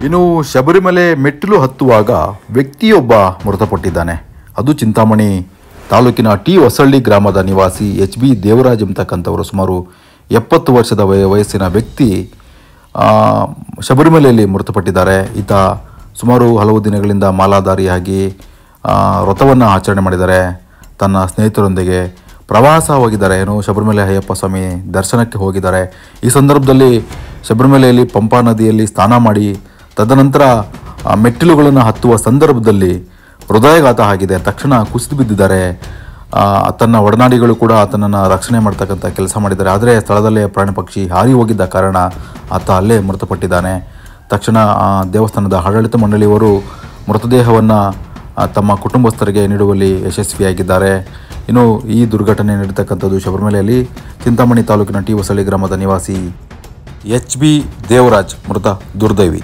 ಇನ್ನು ಶಬರಿಮಲೆ ಮೆಟ್ಟಿಲು ಹತ್ತುವಾಗ ವ್ಯಕ್ತಿಯೊಬ್ಬ ಮೃತಪಟ್ಟಿದ್ದಾನೆ. ಅದು ಚಿಂತಾಮಣಿ ತಾಲೂಕಿನ ಟಿ ಹೊಸಳ್ಳಿ ಗ್ರಾಮದ ನಿವಾಸಿ HB ದೇವರಾಜ್ ಎಂಬತಕ್ಕಂಥವರು. ಸುಮಾರು 70 ವರ್ಷದ ವಯಸ್ಸಿನ ವ್ಯಕ್ತಿ ಶಬರಿಮಲೆಯಲ್ಲಿ ಮೃತಪಟ್ಟಿದ್ದಾರೆ. ಈತ ಸುಮಾರು ಹಲವು ದಿನಗಳಿಂದ ಮಾಲಾಧಾರಿಯಾಗಿ ವ್ರತವನ್ನು ಆಚರಣೆ ಮಾಡಿದ್ದಾರೆ. ತನ್ನ ಸ್ನೇಹಿತರೊಂದಿಗೆ ಪ್ರವಾಸ ಹೋಗಿದ್ದಾರೆ. ಶಬರಿಮಲೆ ಅಯ್ಯಪ್ಪ ಸ್ವಾಮಿ ದರ್ಶನಕ್ಕೆ ಹೋಗಿದ್ದಾರೆ. ಈ ಸಂದರ್ಭದಲ್ಲಿ ಶಬರಿಮಲೆಯಲ್ಲಿ ಪಂಪಾ ನದಿಯಲ್ಲಿ ಸ್ನಾನ ಮಾಡಿ ತದನಂತರ ಮೆಟ್ಟಿಲುಗಳನ್ನು ಹತ್ತುವ ಸಂದರ್ಭದಲ್ಲಿ ಹೃದಯಾಘಾತ ಆಗಿದೆ. ತಕ್ಷಣ ಕುಸಿದು ಬಿದ್ದಿದ್ದಾರೆ. ತನ್ನ ಒಡನಾಡಿಗಳು ಕೂಡ ಆತನನ್ನು ರಕ್ಷಣೆ ಮಾಡ್ತಕ್ಕಂಥ ಕೆಲಸ ಮಾಡಿದ್ದಾರೆ. ಆದರೆ ಸ್ಥಳದಲ್ಲೇ ಪ್ರಾಣಿ ಪಕ್ಷಿ ಹಾರಿ ಹೋಗಿದ್ದ ಕಾರಣ ಆತ ಅಲ್ಲೇ ಮೃತಪಟ್ಟಿದ್ದಾನೆ. ತಕ್ಷಣ ದೇವಸ್ಥಾನದ ಆಡಳಿತ ಮಂಡಳಿಯವರು ಮೃತದೇಹವನ್ನು ತಮ್ಮ ಕುಟುಂಬಸ್ಥರಿಗೆ ನೀಡುವಲ್ಲಿ ಯಶಸ್ವಿಯಾಗಿದ್ದಾರೆ. ಇನ್ನು ಈ ದುರ್ಘಟನೆ ನಡೆತಕ್ಕಂಥದ್ದು ಶಬರಿಮಲೆಯಲ್ಲಿ ಚಿಂತಾಮಣಿ ತಾಲೂಕಿನ ಟಿ ಹೊಸಳ್ಳಿ ಗ್ರಾಮದ ನಿವಾಸಿ HB ದೇವರಾಜ್ ಮೃತ ದುರ್ದೈವಿ.